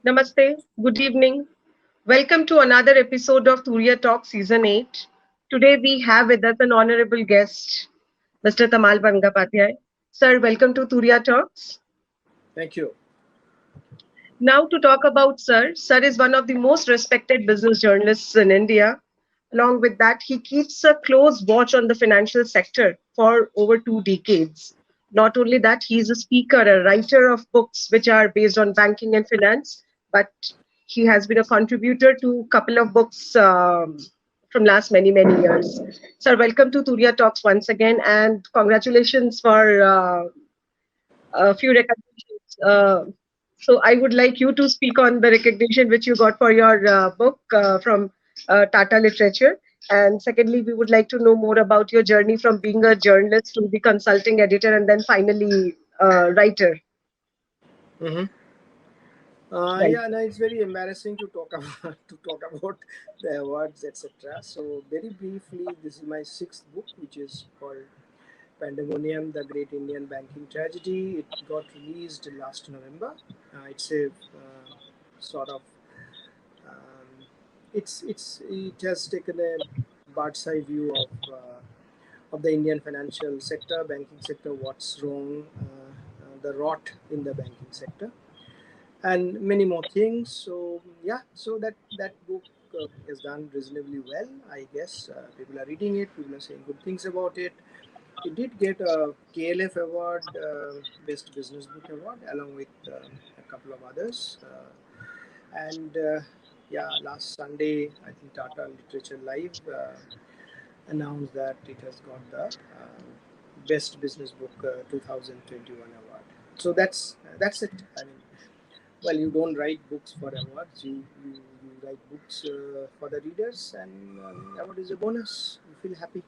Namaste, good evening. Welcome to another episode of Turiya Talks Season 8. Today we have with us an honorable guest, Mr. Tamal Bandyopadhyay. Sir, welcome to Turiya Talks. Thank you. Now to talk about Sir. Sir is one of the most respected business journalists in India. Along with that, he keeps a close watch on the financial sector for over 2 decades. Not only that, he is a speaker, a writer of books which are based on banking and finance, but he has been a contributor to a couple of books from last many years. Sir, welcome to Turiya Talks once again, and congratulations for a few recognitions. So I would like you to speak on the recognition which you got for your book from Tata Literature. And secondly, we would like to know more about your journey from being a journalist to the consulting editor and then finally writer. hmm Right. yeah, no, it's very embarrassing to talk about the awards, etc. So very briefly, this is my sixth book, which is called Pandemonium: The Great Indian Banking Tragedy. It got released last November. It's a sort of it has taken a bird's eye view of the Indian financial sector, banking sector, what's wrong, the rot in the banking sector, and many more things. So yeah, so that book has done reasonably well, I guess. People are reading it, people are saying good things about it. It did get a KLF award, best business book award, along with a couple of others. And yeah, last Sunday I think Tata Literature Live announced that it has got the best business book 2021 award. So that's it. I mean, well, you don't write books for awards. You write books for the readers, and award is a bonus. You feel happy.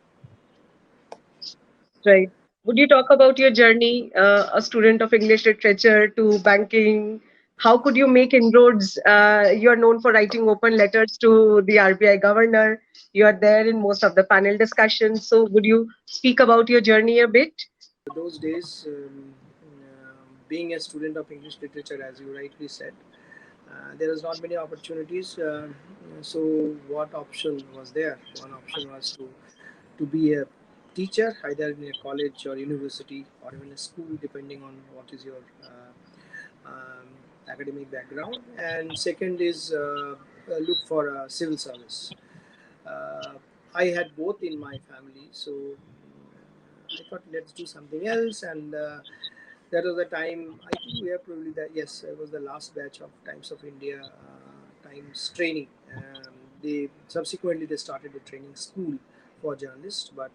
Right. Would you talk about your journey, a student of English literature to banking? How could you make inroads? You are known for writing open letters to the RBI governor. You are there in most of the panel discussions. So, would you speak about your journey a bit? Those days, being a student of English literature, as you rightly said, there was not many opportunities. So, what option was there? One option was to be a teacher, either in a college or university or even a school, depending on what is your academic background. And second is look for a civil service. uh, I had both in my family, so I thought let's do something else. And that was the time. I think we are probably that. Yes, it was the last batch of Times of India Times training. They subsequently they started a training school for journalists, but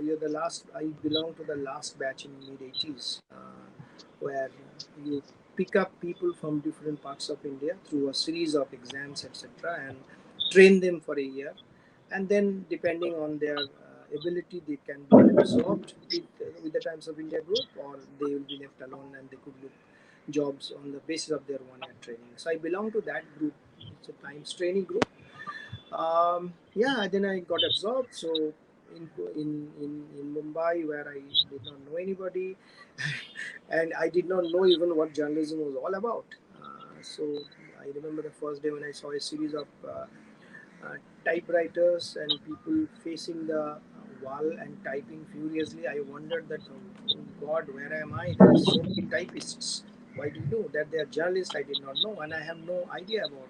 we are the last. I belong to the last batch in mid 80s, where you pick up people from different parts of India through a series of exams, etc., and train them for a year, and then depending on their ability, they can be absorbed with the Times of India group, or they will be left alone and they could look jobs on the basis of their 1 year training. So I belong to that group. It's a Times training group. Yeah, then I got absorbed. So in Mumbai, where I did not know anybody, and I did not know even what journalism was all about. So I remember the first day when I saw a series of typewriters and people facing the wall and typing furiously. I wondered that, oh God, where am I? There are so many typists. Why do you know that they are journalists? I did not know, and I have no idea about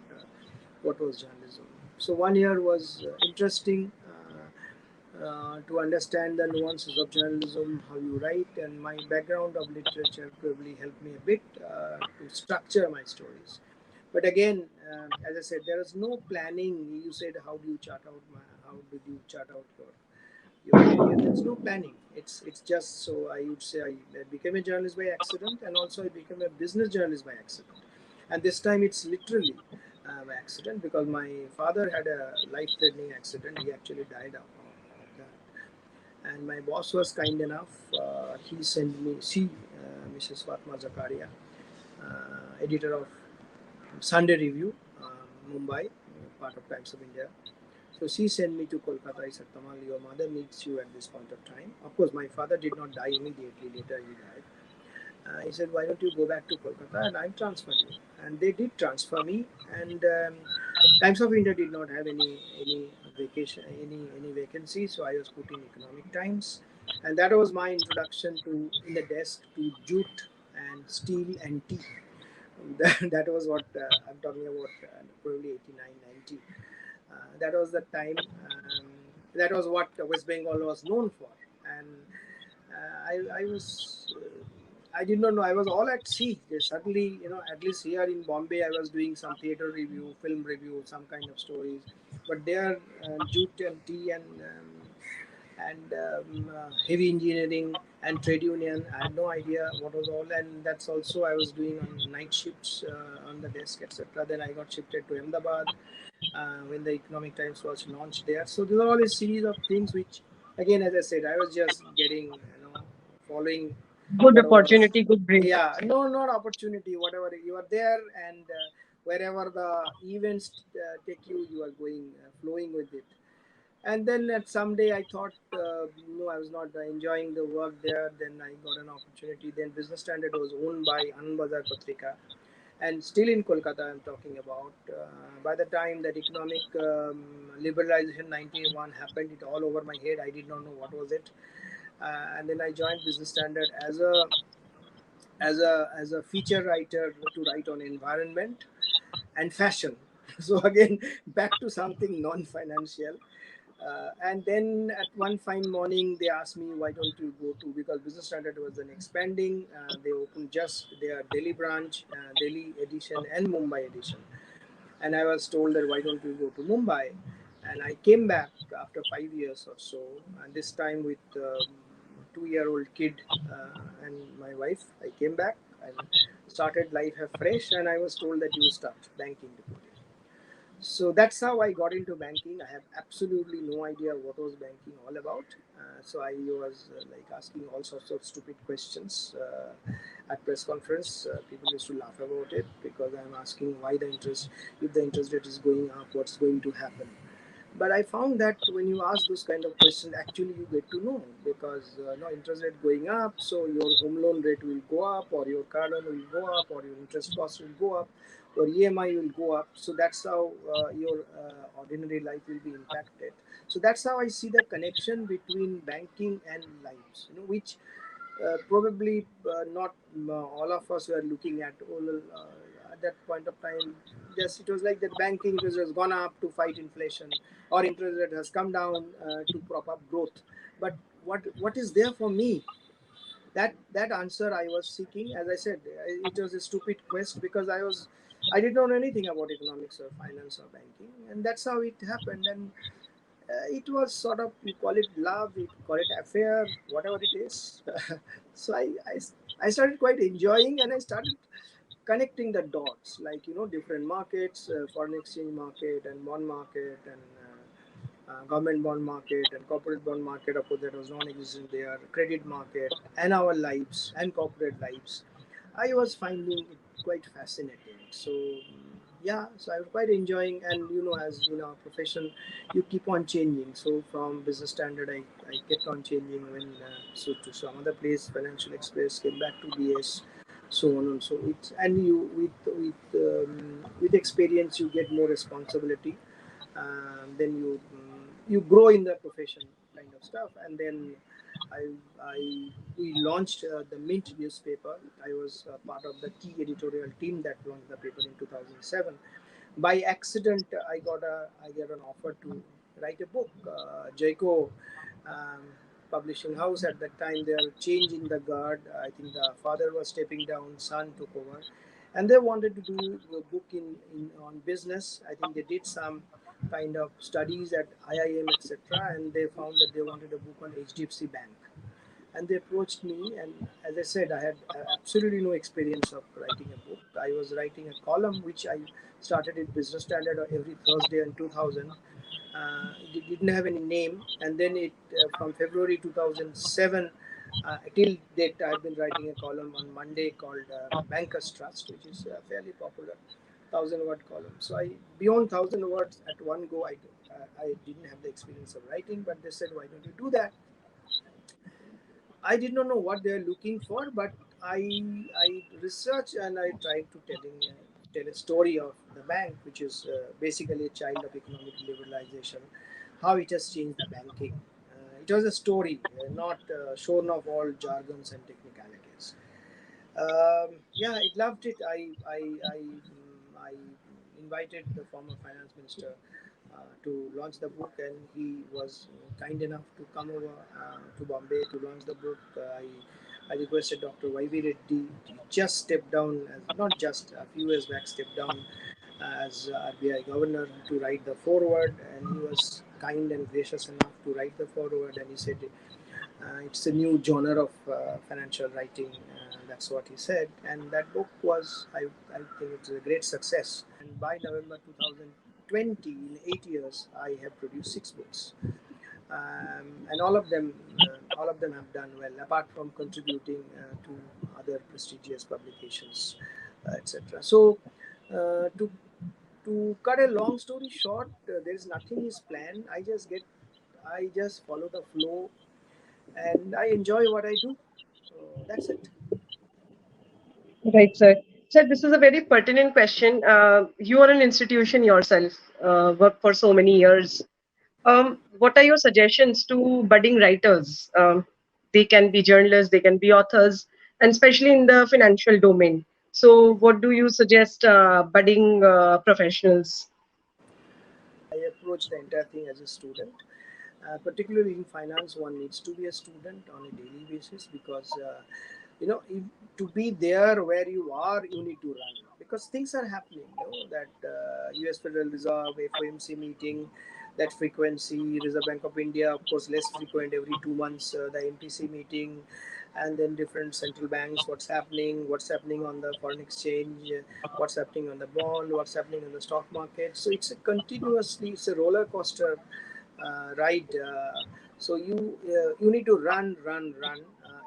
what was journalism. So 1 year was interesting to understand the nuances of journalism, how you write, and my background of literature probably helped me a bit to structure my stories. But again, as I said, there is no planning. You said, how did you chart out your career? There's no planning. It's just so I would say I became a journalist by accident, and also I became a business journalist by accident. And this time it's literally by accident, because my father had a life-threatening accident. He actually died of that. And my boss was kind enough. He sent me, Mrs. Fatma Zakaria, editor of Sunday Review, Mumbai, part of Times of India. So she sent me to Kolkata. I said, Tamal, your mother needs you at this point of time. Of course, my father did not die immediately. Later, he died. He said, why don't you go back to Kolkata and I'll transfer you. And they did transfer me. And Times of India did not have any vacation, any vacancy, so I was put in Economic Times, and that was my introduction to in the desk to jute and steel and tea. That was what I'm talking about, probably 89, 90. That was the time. That was what West Bengal was known for, and I was. I did not know. I was all at sea. Suddenly, at least here in Bombay, I was doing some theater review, film review, some kind of stories. But there, jute and tea and heavy engineering and trade union. I had no idea what was all, and that's also I was doing on night shifts on the desk, etc. Then I got shifted to Ahmedabad when the Economic Times was launched there. So these are all a series of things which, again, as I said, I was just getting, following Good what was, opportunity, good brain. yeah, no, not opportunity, whatever you are there, and wherever the events take you, you are going, flowing with it. And then at some day I thought, no, I was not enjoying the work there. Then I got an opportunity. Then Business Standard was owned by Anand Bazar Patrika, and still in Kolkata I'm talking about. By the time that economic liberalization 91 happened, it all over my head. I did not know what was it. And then I joined Business Standard as a feature writer to write on environment and fashion. So again, back to something non-financial. And then at one fine morning, they asked me, why don't you go to, because Business Standard was then expanding. They opened just their Delhi branch, Delhi edition and Mumbai edition. And I was told that, why don't you go to Mumbai? And I came back after 5 years or so, and this time with 2-year-old kid and my wife. I came back and started life afresh, and I was told that you start banking degree. So that's how I got into banking. I have absolutely no idea what was banking all about. So I was like asking all sorts of stupid questions at press conference. People used to laugh about it because I'm asking why the interest, if the interest rate is going up, what's going to happen. But I found that when you ask those kind of questions, actually you get to know, because no interest rate going up, so your home loan rate will go up, or your car loan will go up, or your interest cost will go up, or EMI will go up. So that's how your ordinary life will be impacted. So that's how I see the connection between banking and lives, which probably not all of us were looking at. At that point of time, just it was like that banking interest has gone up to fight inflation, or interest rate has come down to prop up growth. But what is there for me? That answer I was seeking. As I said, it was a stupid quest, because I did not know anything about economics or finance or banking, and that's how it happened. And it was sort of, you call it love, you call it affair, whatever it is. So I started quite enjoying, and I started connecting the dots, like different markets, foreign exchange market and bond market, and government bond market and corporate bond market. Of course, that was non-existent there. Credit market and our lives and corporate lives. I was finding it quite fascinating. So yeah, so I was quite enjoying. And as in our profession, you keep on changing. So from Business Standard, I kept on changing when so to some other place, Financial Express, came back to BS, so on and so it's, and you with experience you get more responsibility. Then you grow in the profession, kind of stuff. And then I we launched the Mint newspaper. I was part of the key editorial team that launched the paper in 2007. By accident, I get an offer to write a book. Jayco um, publishing house at that time, they are changing the guard. I think the father was stepping down, son took over, and they wanted to do a book in on business. I think they did some kind of studies at IIM, etc., and they found that they wanted a book on HDFC Bank. And they approached me, and as I said, I had absolutely no experience of writing a book. I was writing a column which I started at Business Standard every Thursday in 2000. It didn't have any name, and then it from February 2007 till date, I've been writing a column on Monday called Bankers Trust, which is fairly popular, 1,000-word column. So I, beyond 1,000 words at one go, I didn't have the experience of writing, but they said, why don't you do that? I did not know what they were looking for, but I research and I try to tell a story of the bank, which is basically a child of economic liberalization, how it has changed the banking. It was a story, not shorn of all jargons and technicalities. Yeah, I loved it. I invited the former finance minister to launch the book, and he was kind enough to come over to Bombay to launch the book. I requested Dr. Y.V. Reddy. He just stepped down, as not just a few years back, stepped down as RBI governor to write the foreword, and he was kind and gracious enough to write the foreword. And he said, it's a new genre of financial writing. That's what he said. And that book was, I think, it's a great success. And by November 2020, in 8 years, I have produced 6 books, and all of them have done well. Apart from contributing to other prestigious publications, etc. So, to cut a long story short, there is nothing is planned. I just follow the flow and I enjoy what I do. That's it. Right, sir. Sir, this is a very pertinent question. You are an institution yourself, worked for so many years. What are your suggestions to budding writers? They can be journalists, they can be authors, and especially in the financial domain. So, what do you suggest budding professionals? I approach the entire thing as a student. Particularly in finance, one needs to be a student on a daily basis because if, to be there where you are, you need to run because things are happening. That U.S. Federal Reserve FOMC meeting, that frequency, Reserve Bank of India, of course, less frequent every 2 months. The MPC meeting, and then different central banks. What's happening on the foreign exchange, what's happening on the bond, what's happening in the stock market. So it's a roller coaster ride. So you need to run.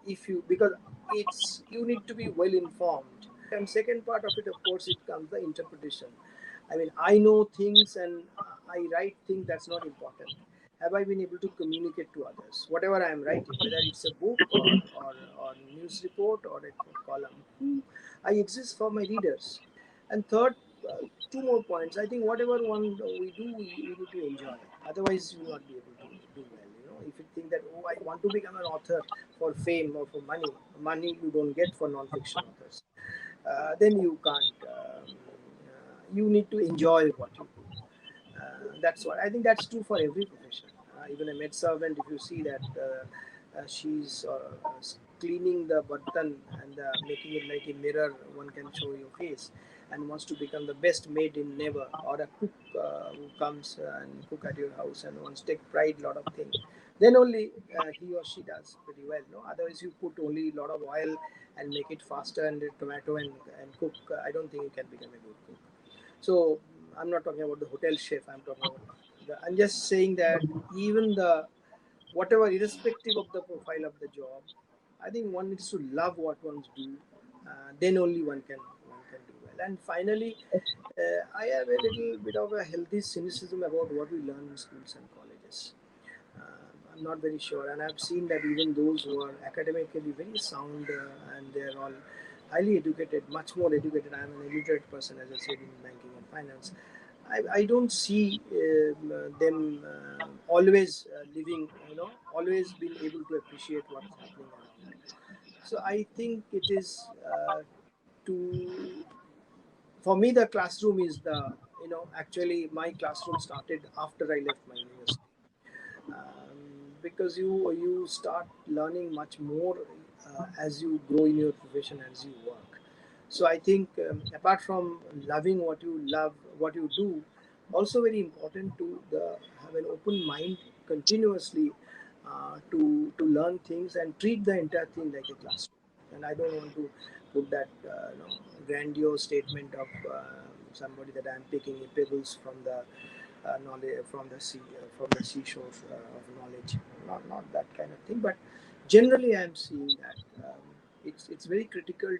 If you because it's you need to be well informed. And second part of it, of course, it comes the interpretation. I mean, I know things and I write things. That's not important. Have I been able to communicate to others whatever I am writing, whether it's a book or news report or a column? I exist for my readers. And third, two more points. I think whatever one we do, we need to enjoy. Otherwise, you will not be able to do well. If you think that, oh, I want to become an author for fame or for money you don't get for non-fiction authors, then you can't. You need to enjoy what you do. That's what I think. That's true for every profession. Even a maid servant, if you see that she's cleaning the button and making it like a mirror, one can show your face, and wants to become the best maid in never, or a cook who comes and cook at your house and wants to take pride lot of things. Then only he or she does pretty well. No, otherwise you put only a lot of oil and make it faster and tomato and cook. I don't think you can become a good cook. So I'm not talking about the hotel chef. I'm just saying that even the whatever, irrespective of the profile of the job, I think one needs to love what one's do. Then only one can do well. And finally, I have a little bit of a healthy cynicism about what we learn in schools and colleges. I'm not very sure, and I've seen that even those who are academically very sound and they're all highly educated, much more educated. I'm an educated person, as I said, in banking and finance. I don't see them always living, always being able to appreciate what's happening around. So I think it is to for me the classroom is actually my classroom started after I left my university, because you start learning much more as you grow in your profession, as you work. So I think, apart from loving what you love, what you do, also very important to have an open mind continuously, to learn things and treat the entire thing like a classroom. And I don't want to put that grandiose statement of somebody that I'm picking pebbles from the knowledge from the seashore of knowledge. Not that kind of thing, but generally I'm seeing that it's very critical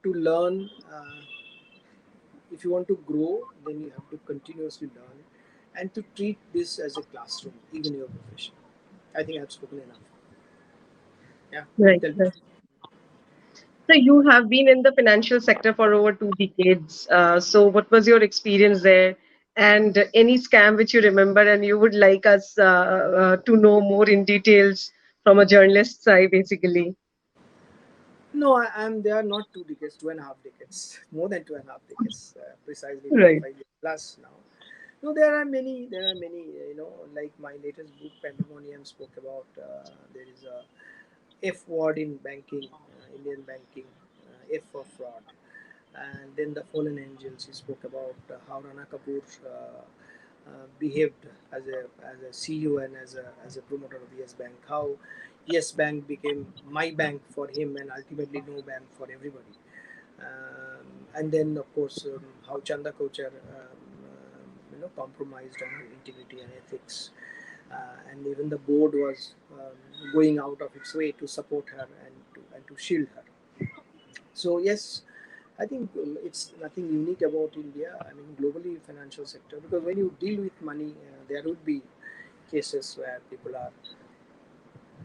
to learn. If you want to grow, then you have to continuously learn and to treat this as a classroom, even your profession. I think I've spoken enough. Yeah, Right. tell me. Right. So you have been in the financial sector for over 2 decades. So what was your experience there? And any scam which you remember and you would like us to know more in details from a journalist's side, basically. No, I'm. They are not 2 decades, 2.5 decades, more than 2.5 decades, precisely Right. 25 years plus now. No, there are many. There are many. Like my latest book, Pandemonium, spoke about. There is a F word in banking, Indian banking, F for fraud, and then the Fallen Angels. He spoke about how Rana Kapoor behaved as a CEO and as a promoter of Yes Bank. How Yes Bank became my bank for him and ultimately no bank for everybody. And then of course how Chanda Kochar compromised on her integrity and ethics, and even the board was going out of its way to support her and to shield her. So yes, I think it's nothing unique about India. I mean, globally, financial sector, because when you deal with money, there would be cases where people are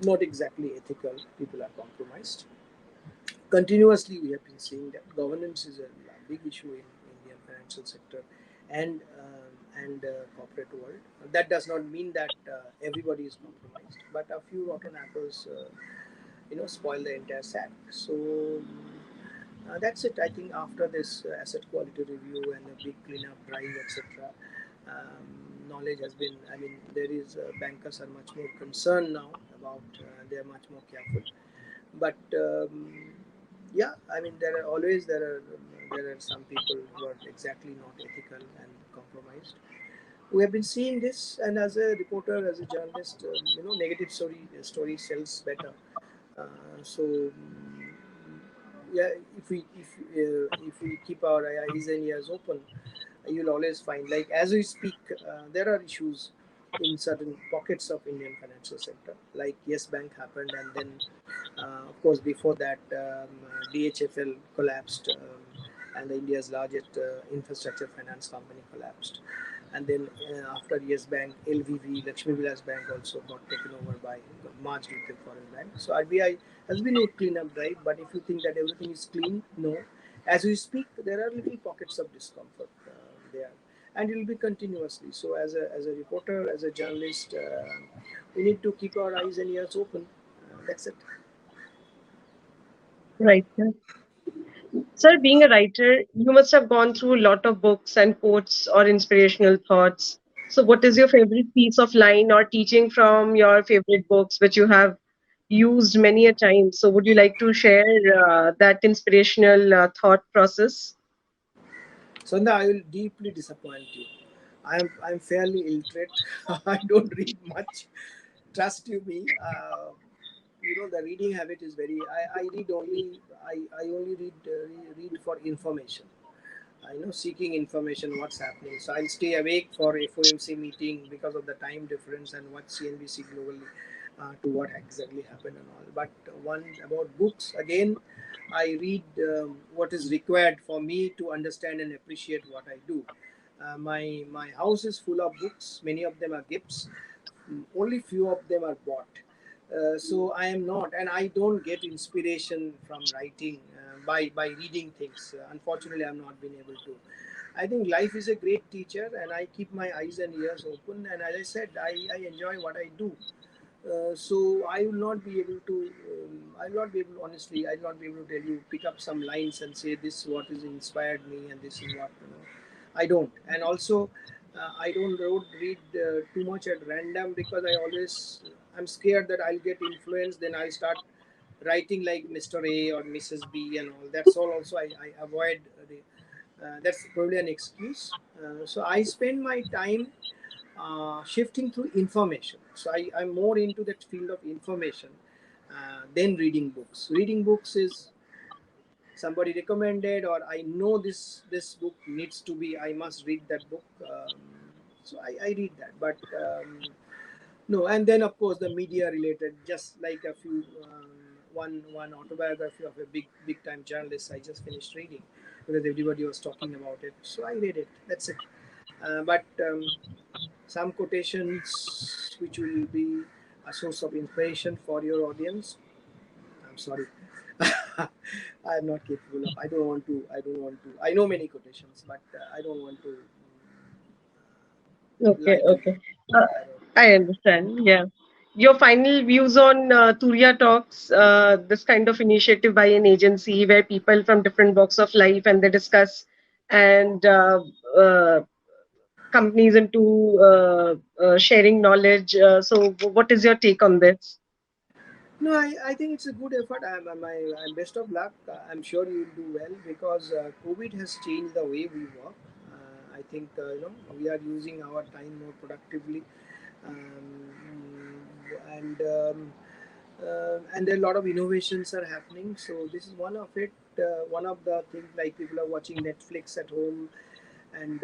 not exactly ethical. People are compromised. Continuously, we have been seeing that governance is a big issue in Indian financial sector and corporate world. That does not mean that everybody is compromised, but a few rotten apples, spoil the entire sack. So that's it. I think after this asset quality review and a big cleanup drive, etc., knowledge has been. I mean, there is bankers are much more concerned now about. They are much more careful. But yeah, I mean, there are some people who are exactly not ethical and compromised. We have been seeing this, and as a reporter, as a journalist, negative story sells better. So yeah, if we keep our eyes and ears open, you'll always find, like as we speak, there are issues in certain pockets of Indian financial sector, like Yes Bank happened, and then of course before that DHFL collapsed, and India's largest infrastructure finance company collapsed, and then after Yes Bank, LVV, Lakshmi Vilas Bank also got taken over by, merged with the foreign bank. So RBI has been a cleanup drive, but if you think that everything is clean, no. As we speak, there are little pockets of discomfort there, and it will be continuously. So as a reporter, as a journalist, we need to keep our eyes and ears open. That's it. Right. Sir, being a writer, you must have gone through a lot of books and quotes or inspirational thoughts. So, what is your favorite piece of line or teaching from your favorite books, which you have used many a time? So, would you like to share that inspirational thought process? Sandha, I will deeply disappoint you. I'm fairly illiterate. I don't read much. Trust you me. The reading habit is very. I read only. I only read for information. I know, seeking information what's happening. So I'll stay awake for FOMC meeting because of the time difference and what CNBC globally to what exactly happened and all. But one about books again, I read what is required for me to understand and appreciate what I do. My house is full of books. Many of them are gifts. Only few of them are bought. So I am not, and I don't get inspiration from writing by reading things. Unfortunately, I'm not been able to. I think life is a great teacher, and I keep my eyes and ears open. And as I said, I enjoy what I do. So I will not be able to. I will not be able. Honestly, I will not be able to tell you. Pick up some lines and say this is what has inspired me, and this is what. I don't. And also, I don't read too much at random, because I'm scared that I'll get influenced. Then I'll start writing like Mr. A or Mrs. B and all. That's all. Also, I avoid that's probably an excuse. So I spend my time shifting through information. So I'm more into that field of information than reading books. Reading books is somebody recommended, or I know this book needs to be. I must read that book. So I read that, but no. And then of course the media related, just like a few. One autobiography of a big time journalist I just finished reading, because everybody was talking about it, so I read it. That's it. But some quotations which will be a source of inspiration for your audience, I'm sorry. I'm not capable of. I don't want to. I don't want to. I know many quotations, but I don't want to Okay, lie to you. okay. Uh, I don't. I understand. Yeah. Your final views on Turiya Talks, this kind of initiative by an agency where people from different walks of life and they discuss, and uh, companies into sharing knowledge. What is your take on this? No, I think it's a good effort. I'm best of luck. I'm sure you'll do well because COVID has changed the way we work. I think we are using our time more productively, and there are a lot of innovations are happening. So this is one of it. One of the things, like people are watching Netflix at home and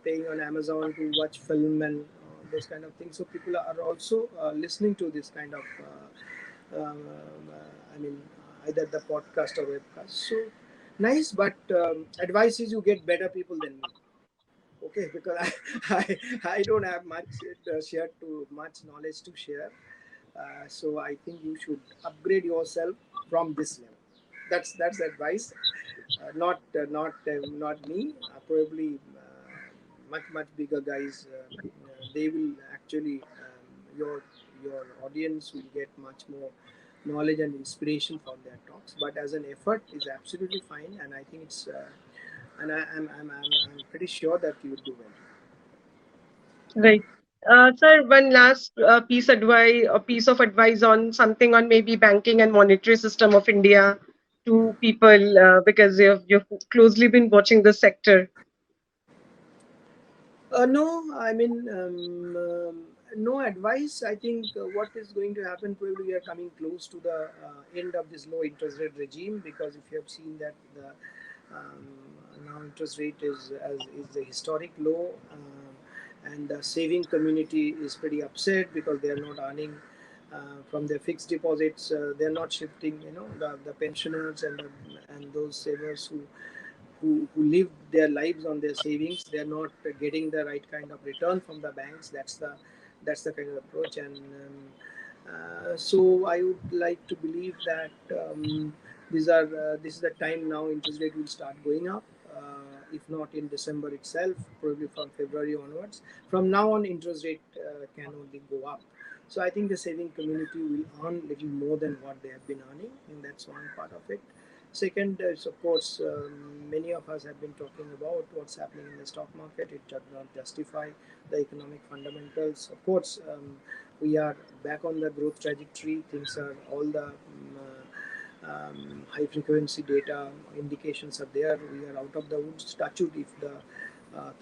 paying on Amazon to watch film and those kind of things. So people are also listening to this kind of. I mean, either the podcast or webcast. So nice, but advice is you get better people than me. Okay, because I don't have much share to much knowledge to share. So I think you should upgrade yourself from this level. That's advice. Not me. Probably much bigger guys. They will actually your audience will get much more knowledge and inspiration from their talks. But as an effort, is absolutely fine, and I think it's and I'm pretty sure that you would do well. Right. Sir, one last piece of advice on something on maybe banking and monetary system of India to people because you've closely been watching the sector. No, I mean, no advice. I think what is going to happen, probably we are coming close to the end of this low interest rate regime, because if you have seen that the um, now interest rate is the historic low, and the saving community is pretty upset because they are not earning from their fixed deposits. They are not shifting. The pensioners and those savers who live their lives on their savings, they are not getting the right kind of return from the banks. That's the kind of approach. And so I would like to believe that this is the time now interest rate will start going up, if not in December itself, probably from February onwards. From now on, interest rate can only go up. So I think the saving community will earn little more than what they have been earning, and that's one part of it. Second is, of course, many of us have been talking about what's happening in the stock market. It does not justify the economic fundamentals. Of course, we are back on the growth trajectory. Things are all the high frequency data indications are there. We are out of the woods. Touch wood if the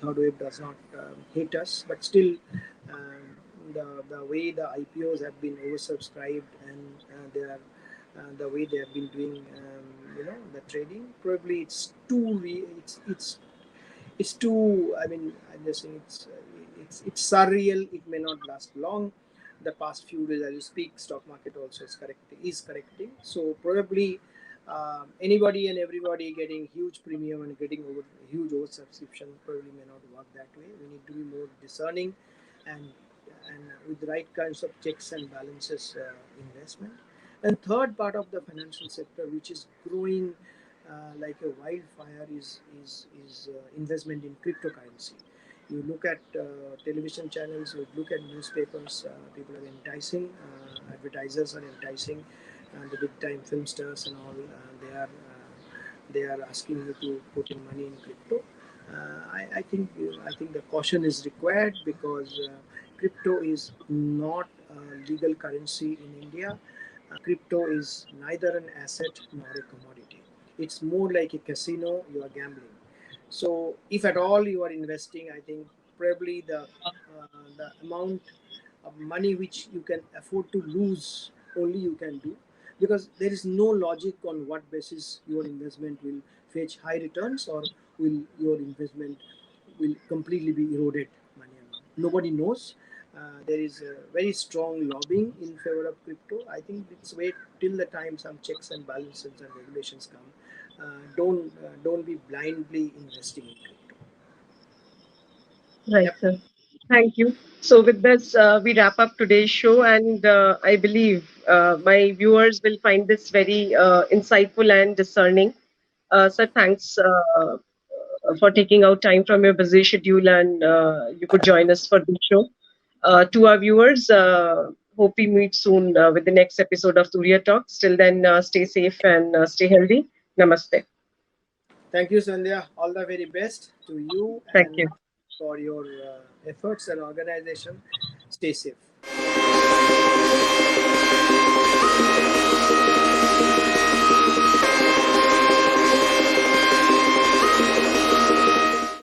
third wave does not hit us, but still. The way the IPOs have been oversubscribed, and they are the way they have been doing, the trading. Probably it's too. I mean, I'm just saying it's surreal. It may not last long. The past few days, as you speak, stock market also is correcting. So probably anybody and everybody getting huge premium and getting huge over subscription probably may not work that way. We need to be more discerning, and with the right kinds of checks and balances investment. And third part of the financial sector, which is growing like a wildfire, is investment in cryptocurrency. You look at television channels, you look at newspapers, people are enticing, advertisers are enticing, the big time film stars and all. They are asking you to put in money in crypto. I think the caution is required, because crypto is not a legal currency in India. Crypto is neither an asset nor a commodity. It's more like a casino. You are gambling. So if at all you are investing, I think probably the amount of money which you can afford to lose only you can do, because there is no logic on what basis your investment will fetch high returns, or will your investment will completely be eroded money amount. Nobody knows. There is a very strong lobbying in favor of crypto. I think let's wait till the time some checks and balances and regulations come. Don't be blindly investing in crypto. Right, Yep. sir. Thank you. So, with this, we wrap up today's show, and I believe my viewers will find this very insightful and discerning. Sir, thanks for taking out time from your busy schedule, and you could join us for the show. To our viewers, hope we meet soon with the next episode of Turiya Talks. Till then, stay safe and stay healthy. Namaste. Thank you, Sandhya. All the very best to you Thank and you. for your efforts and organization. Stay safe.